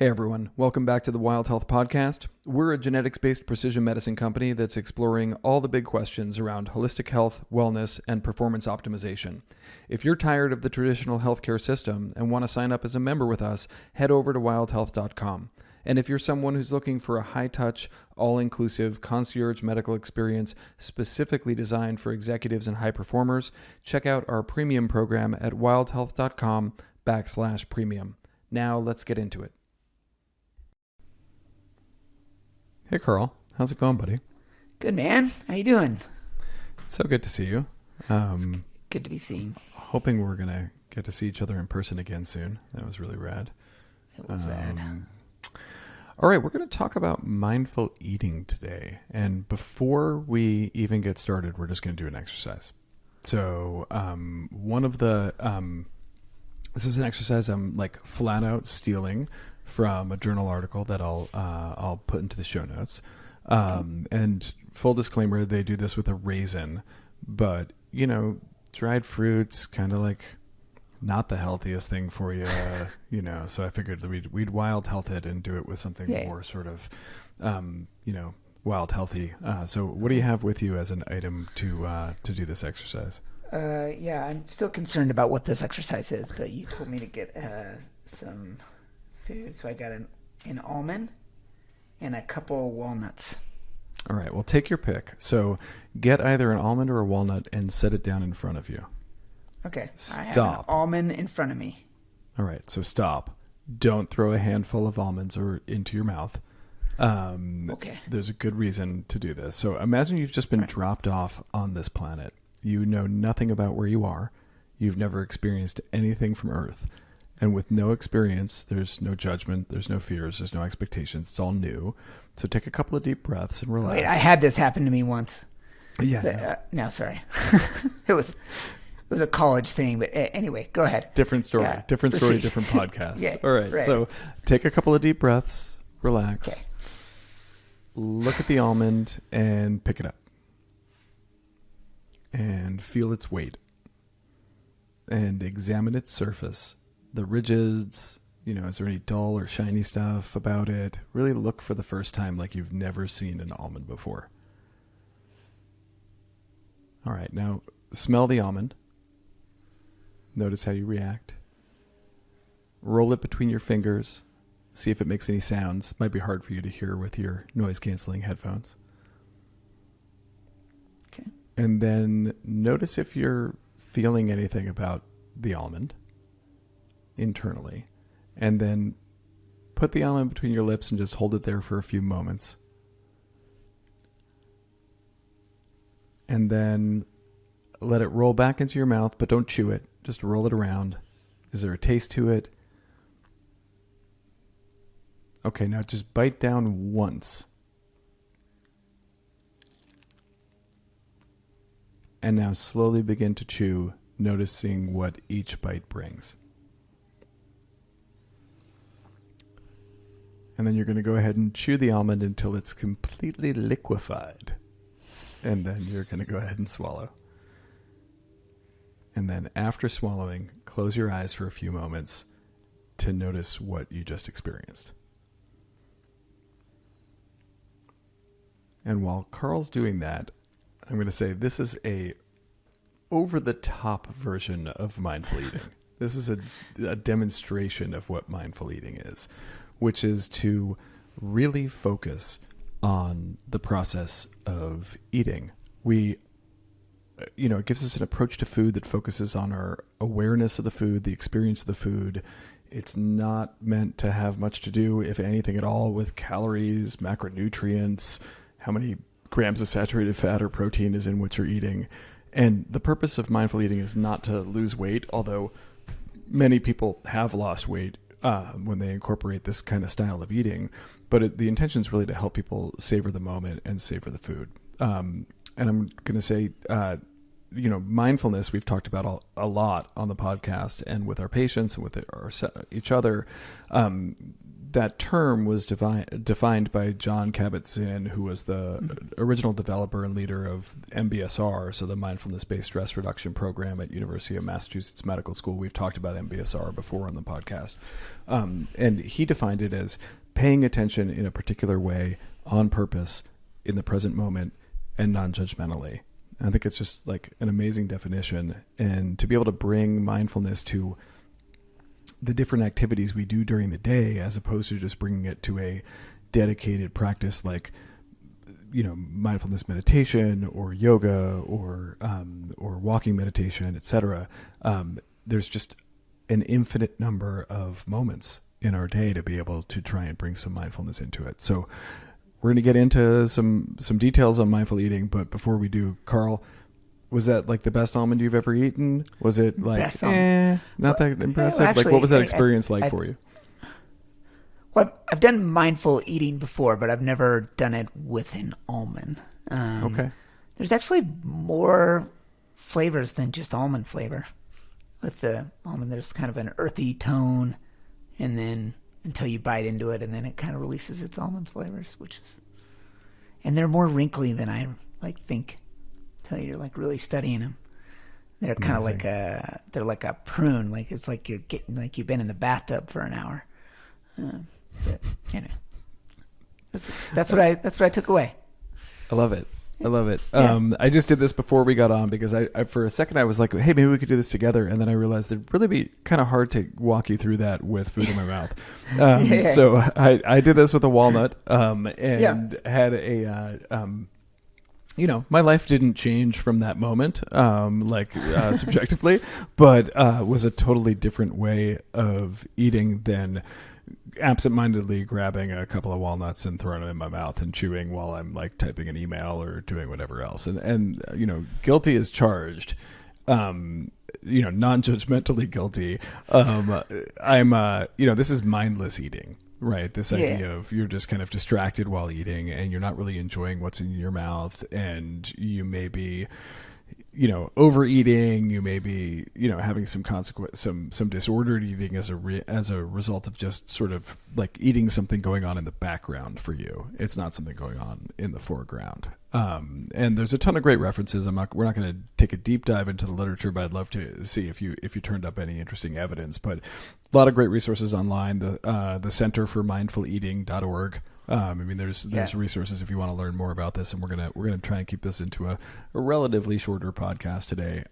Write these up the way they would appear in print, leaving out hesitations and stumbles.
Hey everyone, welcome back to the Wild Health Podcast. We're a genetics-based precision medicine company that's exploring all the big questions around holistic health, wellness, and performance optimization. If you're tired of the traditional healthcare system and want to sign up as a member with us, head over to wildhealth.com. And if you're someone who's looking for a high-touch, all-inclusive concierge medical experience specifically designed for executives and high performers, check out our premium program at wildhealth.com/premium. Now let's get into it. Hey, Carl. How's it going, buddy? Good, man. How you doing? So good to see you. It's good to be seen. Hoping we're going to get to see each other in person again soon. That was really rad. It was rad. All right, we're going to talk about mindful eating today. And before we even get started, we're just going to do an exercise. So this is an exercise I'm like flat out stealing from a journal article that I'll put into the show notes. And full disclaimer, they do this with a raisin, but you know, dried fruits kind of like not the healthiest thing for you, you know. So I figured that we'd wild health it and do it with something more sort of, wild healthy. So what do you have with you as an item to do this exercise? I'm still concerned about what this exercise is, but you told me to get some food, so I got an almond and a couple walnuts. All right, well, take your pick. So get either an almond or a walnut and set it down in front of you. Okay. Stop. I have an almond in front of me. All right, so stop. Don't throw a handful of almonds into your mouth. Okay. There's a good reason to do this. So imagine you've just been dropped off on this planet. You know nothing about where you are. You've never experienced anything from Earth. And with no experience, there's no judgment, there's no fears, there's no expectations. It's all new. So take a couple of deep breaths and relax. Wait, I had this happen to me once. Yeah. No, sorry. It was a college thing, but anyway, go ahead. Different story. Yeah, Different story, proceed. different podcast. Yeah, all right. So take a couple of deep breaths, relax. Okay. Look at the almond and pick it up. And feel its weight. And examine its surface. The ridges, you know, is there any dull or shiny stuff about it? Really look for the first time like you've never seen an almond before. All right, now smell the almond. Notice how you react. Roll it between your fingers. See if it makes any sounds. Might be hard for you to hear with your noise-canceling headphones. Okay. And then notice if you're feeling anything about the almond internally, and then put the almond between your lips and just hold it there for a few moments. And then let it roll back into your mouth, but don't chew it. Just roll it around. Is there a taste to it? Okay, now just bite down once. And now slowly begin to chew, noticing what each bite brings. And then you're going to go ahead and chew the almond until it's completely liquefied. And then you're going to go ahead and swallow. And then after swallowing, close your eyes for a few moments to notice what you just experienced. And while Carl's doing that, I'm going to say this is a over-the-top version of mindful eating. This is a demonstration of what mindful eating is, which is to really focus on the process of eating. It gives us an approach to food that focuses on our awareness of the food, the experience of the food. It's not meant to have much to do, if anything at all, with calories, macronutrients, how many grams of saturated fat or protein is in what you're eating. And the purpose of mindful eating is not to lose weight, although many people have lost weight when they incorporate this kind of style of eating. But the intention is really to help people savor the moment and savor the food. And I'm going to say, mindfulness, we've talked about a lot on the podcast and with our patients and with each other. that term was defined by John Kabat-Zinn, who was the original developer and leader of MBSR, so the Mindfulness-Based Stress Reduction Program at University of Massachusetts Medical School. We've talked about MBSR before on the podcast. And he defined it as paying attention in a particular way, on purpose, in the present moment, and non-judgmentally. And I think it's just like an amazing definition. And to be able to bring mindfulness to the different activities we do during the day, as opposed to just bringing it to a dedicated practice like, mindfulness meditation or yoga or walking meditation, etc. There's just an infinite number of moments in our day to be able to try and bring some mindfulness into it. So we're going to get into some details on mindful eating, but before we do, Carl, was that like the best almond you've ever eaten? Was it like, not that impressive? Actually, like, what was that experience for you? Well, I've done mindful eating before, but I've never done it with an almond. Okay. There's actually more flavors than just almond flavor. With the almond, there's kind of an earthy tone, and then until you bite into it, and then it kind of releases its almond flavors, and they're more wrinkly than I think. Until you're like really studying them, they're kind of like a prune. Like it's like you've been in the bathtub for an hour. But, that's what I took away. I love it. Yeah. I just did this before we got on because I for a second I was like, hey, maybe we could do this together, and then I realized it'd really be kind of hard to walk you through that with food in my mouth. So I did this with a walnut had a my life didn't change from that moment, subjectively, but was a totally different way of eating than absentmindedly grabbing a couple of walnuts and throwing them in my mouth and chewing while I'm like typing an email or doing whatever else. And guilty as charged. Non-judgmentally guilty. This is mindless eating. Right. This idea of you're just kind of distracted while eating and you're not really enjoying what's in your mouth, and you may be, overeating, you may be, having some some disordered eating as a result of just sort of like eating something going on in the background for you. It's not something going on in the foreground. And there's a ton of great references. We're not going to take a deep dive into the literature, but I'd love to see if you turned up any interesting evidence. But a lot of great resources online. The Center for Mindful Eating.org. There's resources if you want to learn more about this, and we're gonna try and keep this into a relatively shorter podcast today.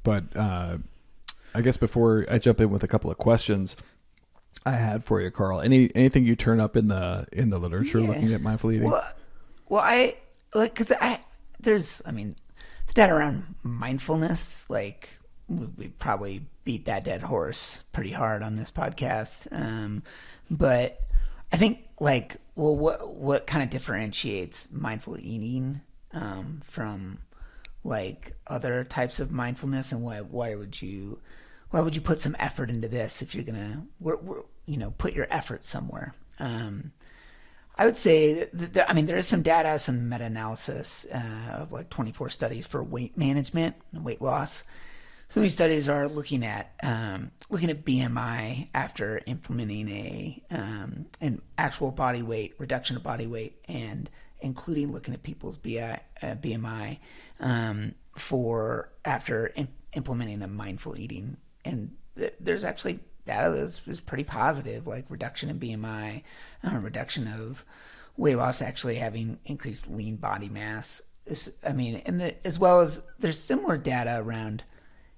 But I guess before I jump in with a couple of questions I had for you, Carl, anything you turn up in the literature looking at mindful eating? Well, there's the data around mindfulness. Like we probably beat that dead horse pretty hard on this podcast, but I think what kind of differentiates mindful eating from like other types of mindfulness, and why would you put some effort into this if you're gonna put your effort somewhere? I would say there is some data, some meta-analysis of like 24 studies for weight management and weight loss. Some of these studies are looking at BMI after implementing an actual body weight reduction of body weight, and including looking at people's BMI for after implementing a mindful eating. And there's actually data that is pretty positive, like reduction in BMI, reduction of weight loss, actually having increased lean body mass. As well as there's similar data around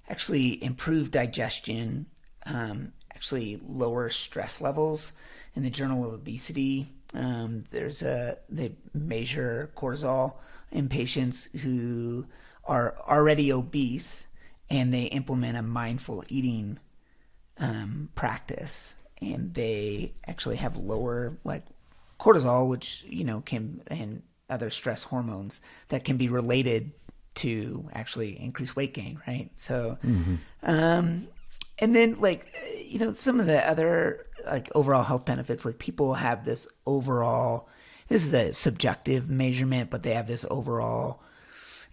actually improved digestion, actually lower stress levels. In the Journal of Obesity, they measure cortisol in patients who are already obese, and they implement a mindful eating practice, and they actually have lower like cortisol, which and other stress hormones that can be related to actually increase weight gain, right? So, and then some of the other like overall health benefits, like people have this overall, this is a subjective measurement, but they have this overall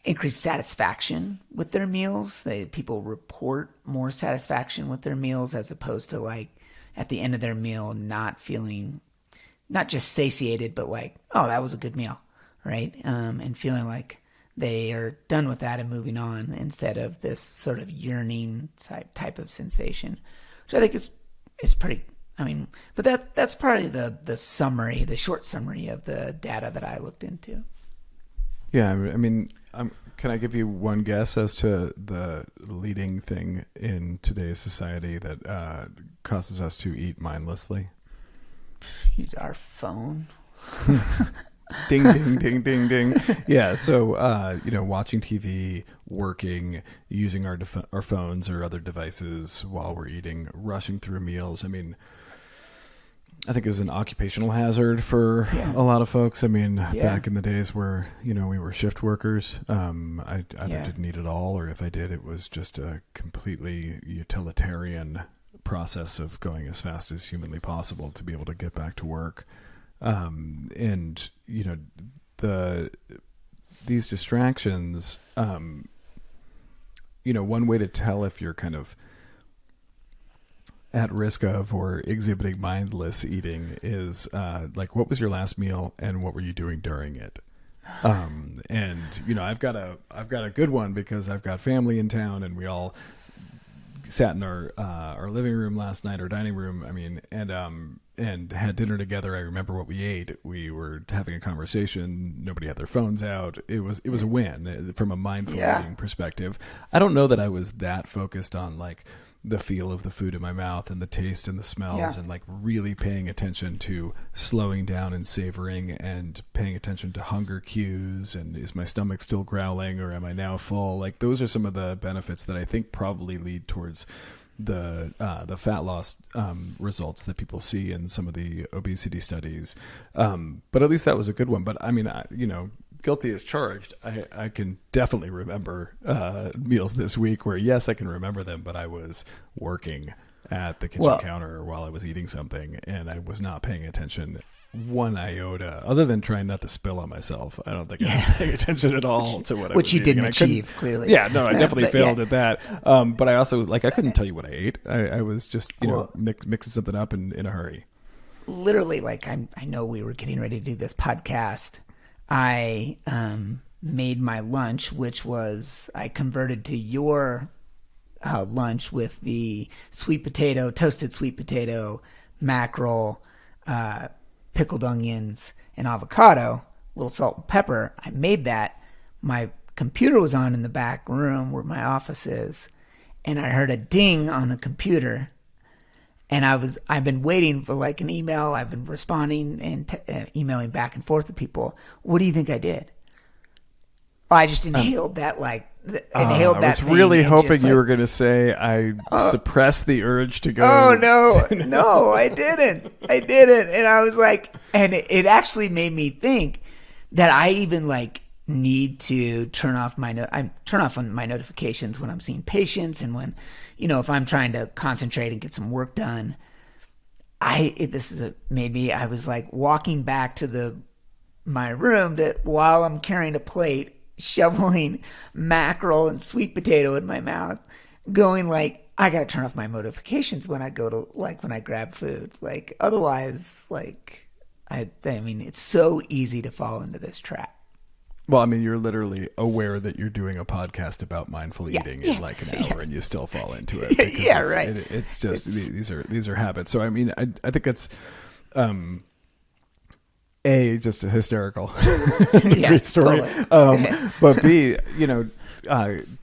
increased satisfaction with their meals. People report more satisfaction with their meals as opposed to like at the end of their meal not feeling not just satiated, but like, oh, that was a good meal, right? And feeling like they are done with that and moving on instead of this sort of yearning type of sensation, which I think is pretty. I mean, but that's probably the summary, the short summary of the data that I looked into. Yeah, I mean, can I give you one guess as to the leading thing in today's society that causes us to eat mindlessly? Use our phone. Ding, ding, ding, ding, ding. Yeah, so, watching TV, working, using our phones or other devices while we're eating, rushing through meals. I mean, I think is an occupational hazard for a lot of folks. I mean, back in the days where, we were shift workers, I either didn't eat at all, or if I did, it was just a completely utilitarian process of going as fast as humanly possible to be able to get back to work. And these distractions, one way to tell if you're kind of at risk of or exhibiting mindless eating is like, what was your last meal and what were you doing during it? And I've got a good one because I've got family in town and we all sat in our living room last night, or dining room. I mean, and had dinner together. I remember what we ate. We were having a conversation. Nobody had their phones out. It was a win from a mindful eating perspective. I don't know that I was that focused on like the feel of the food in my mouth and the taste and the smells and like really paying attention to slowing down and savoring and paying attention to hunger cues and is my stomach still growling or am I now full? Like those are some of the benefits that I think probably lead towards the fat loss results that people see in some of the obesity studies. But at least that was a good one. But I mean, guilty as charged. I can definitely remember meals this week where, yes, I can remember them, but I was working at the kitchen counter while I was eating something, and I was not paying attention one iota, other than trying not to spill on myself. I don't think I was paying attention at all to what I was which you eating. didn't achieve, clearly. Yeah, no, I definitely failed at that. But I also, I couldn't tell you what I ate. I was just, mixing something up in a hurry. Literally, I know we were getting ready to do this podcast. I made my lunch, which was I converted to your lunch with the toasted sweet potato, mackerel, pickled onions, and avocado, a little salt and pepper. I made that. My computer was on in the back room where my office is, and I heard a ding on the computer. And I've been waiting for like an email. I've been responding and emailing back and forth to people. What do you think I did? I just inhaled that I was really hoping you were going to say I suppressed the urge to go. Oh no, I didn't. And I was like, and it actually made me think that I even need to turn off on my notifications when I'm seeing patients and when, if I'm trying to concentrate and get some work done. I was like walking back to my room while I'm carrying a plate, shoveling mackerel and sweet potato in my mouth, going like, I gotta turn off my notifications when I go to when I grab food. Otherwise, I mean, it's so easy to fall into this trap. Well, I mean, you're literally aware that you're doing a podcast about mindful eating in an hour, and you still fall into it. Right. It's just these are habits. So I mean, I think that's just a hysterical great story. Totally. But B,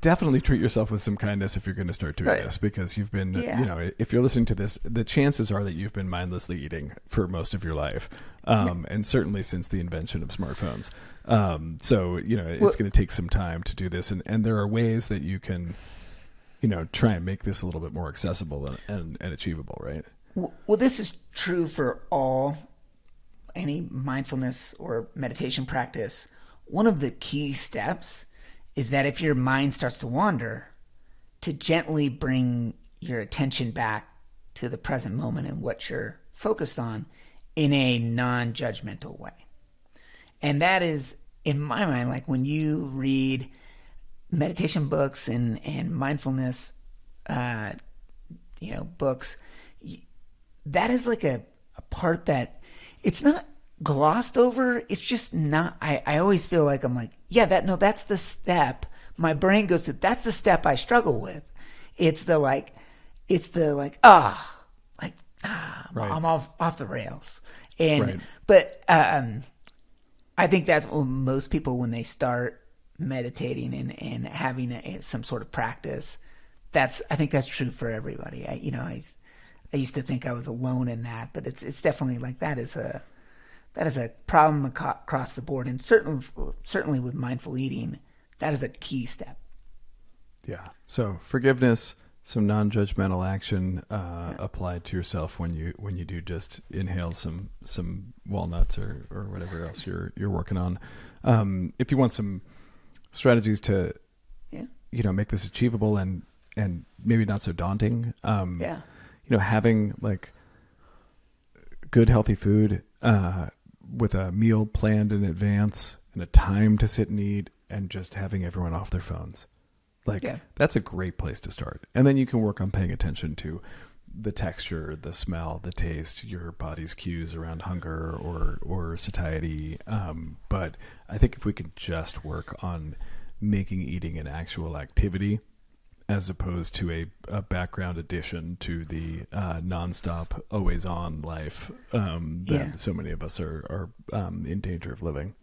definitely treat yourself with some kindness if you're going to start doing this, because you've been, if you're listening to this, the chances are that you've been mindlessly eating for most of your life, and certainly since the invention of smartphones. So it's going to take some time to do this, and there are ways that you can, try and make this a little bit more accessible and achievable, right? Well, this is true for any mindfulness or meditation practice. One of the key steps is that if your mind starts to wander, to gently bring your attention back to the present moment and what you're focused on in a non-judgmental way. And that is, in my mind, when you read meditation books and mindfulness, books, that is a part that it's not glossed over. It's just not. I always feel like I'm like, yeah, that's the step. My brain goes to, that's the step I struggle with. It's the like, Right. I'm off the rails. And Right. but I think that's what most people, when they start meditating and having some sort of practice, I think that's true for everybody. I used to think I was alone in that, but it's definitely like that is a problem across the board, and certainly with mindful eating, that is a key step. Yeah. So forgiveness, some non-judgmental action applied to yourself when you do just inhale some walnuts or whatever else you're working on. If you want some strategies to make this achievable and maybe not so daunting, having like good healthy food with a meal planned in advance and a time to sit and eat, and just having everyone off their phones. That's a great place to start. And then you can work on paying attention to the texture, the smell, the taste, your body's cues around hunger or satiety. But I think if we could just work on making eating an actual activity, as opposed to a background addition to the nonstop, always on life that so many of us are in danger of living.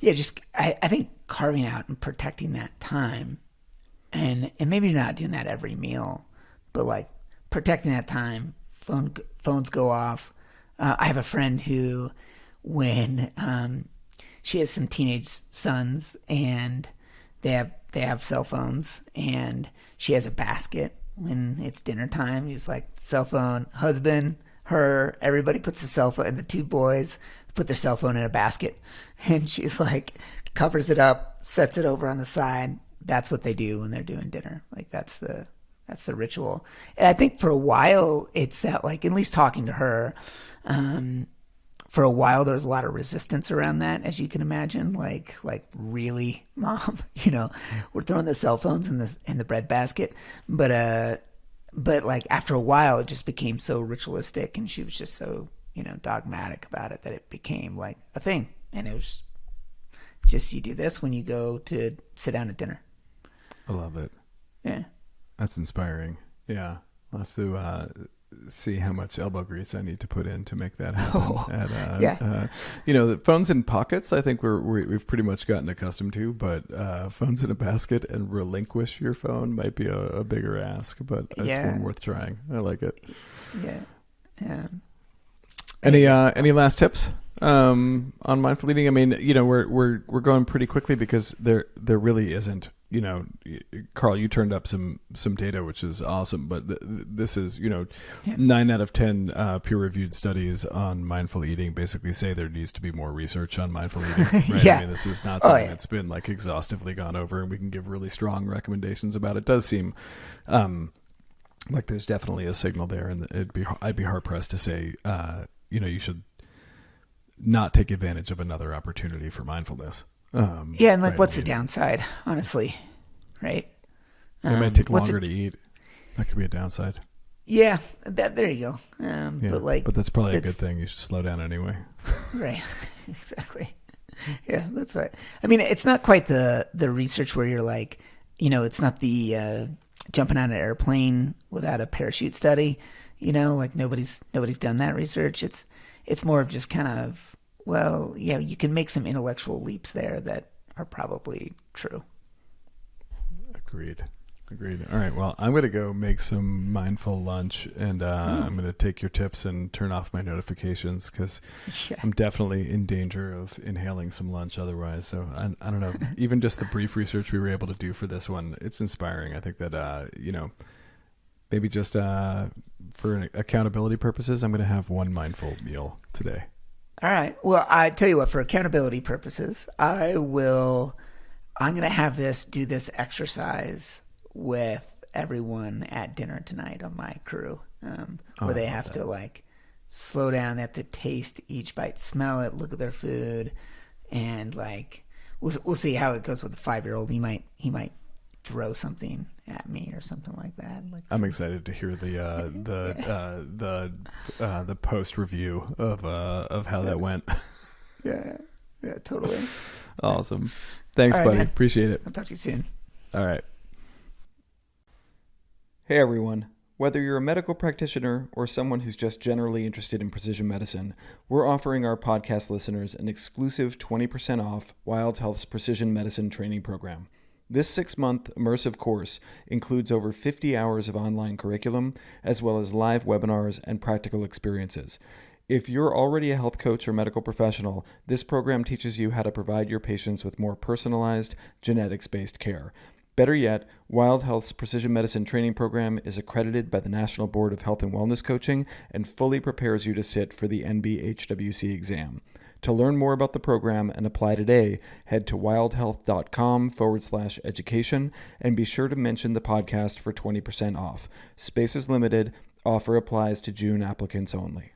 Yeah, I think carving out and protecting that time, and maybe not doing that every meal, but like protecting that time. Phones go off. I have a friend who, when she has some teenage sons, and they have cell phones, and she has a basket when it's dinner time. He's like, cell phone, husband, her, everybody puts the cell phone, and the two boys put their cell phone in a basket, and she's like, covers it up, sets it over on the side. That's what they do when they're doing dinner. Like that's the ritual. And I think for a while it's that, like, at least talking to her, for a while there was a lot of resistance around that, as you can imagine. Like really, Mom, we're throwing the cell phones in the bread basket. But like after a while it just became so ritualistic, and she was just so dogmatic about it, that it became like a thing. And it was just, you do this when you go to sit down at dinner. I love it. Yeah. That's inspiring. Yeah. I'll have to see how much elbow grease I need to put in to make that happen. The phones in pockets, I think we've pretty much gotten accustomed to, but phones in a basket and relinquish your phone might be a bigger ask, but it's one worth trying. I like it. Yeah. Yeah. Any last tips on mindful eating? I mean, we're going pretty quickly because there really isn't. Carl, you turned up some data, which is awesome, but this is 9 out of 10 peer-reviewed studies on mindful eating basically say there needs to be more research on mindful eating. Right? Yeah. I mean, this is not something that's been like exhaustively gone over, and we can give really strong recommendations about it. It does seem like there's definitely a signal there, and I'd be hard pressed to say you should not take advantage of another opportunity for mindfulness. And like, what's the downside, honestly, right? It might take longer to eat. That could be a downside. Yeah, there you go. But that's probably a good thing. You should slow down anyway. Right, exactly. Yeah, that's right. I mean, it's not quite the research where you're like, it's not the jumping on an airplane without a parachute study. Like nobody's done that research. It's more of just kind of, well, yeah, you can make some intellectual leaps there that are probably true. Agreed. All right. Well, I'm going to go make some mindful lunch, and I'm going to take your tips and turn off my notifications, because I'm definitely in danger of inhaling some lunch otherwise. So I don't know. Even just the brief research we were able to do for this one, it's inspiring. I think that, maybe just for accountability purposes, I'm going to have one mindful meal today. All right. Well, I tell you what, for accountability purposes, I'm going to do this exercise with everyone at dinner tonight on my crew, where they have to like slow down. They have to taste each bite, smell it, look at their food, and like we'll see how it goes with the 5-year-old. He might throw something at me or something like that. Like I'm excited to hear the post review of how that went. Yeah, totally. Awesome. Thanks, All right, buddy. man. Appreciate it. I'll talk to you soon. All right. Hey, everyone. Whether you're a medical practitioner or someone who's just generally interested in precision medicine, we're offering our podcast listeners an exclusive 20% off Wild Health's Precision Medicine Training Program. This 6-month immersive course includes over 50 hours of online curriculum, as well as live webinars and practical experiences. If you're already a health coach or medical professional, this program teaches you how to provide your patients with more personalized, genetics-based care. Better yet, Wild Health's Precision Medicine Training Program is accredited by the National Board of Health and Wellness Coaching and fully prepares you to sit for the NBHWC exam. To learn more about the program and apply today, head to wildhealth.com/education and be sure to mention the podcast for 20% off. Space is limited. Offer applies to June applicants only.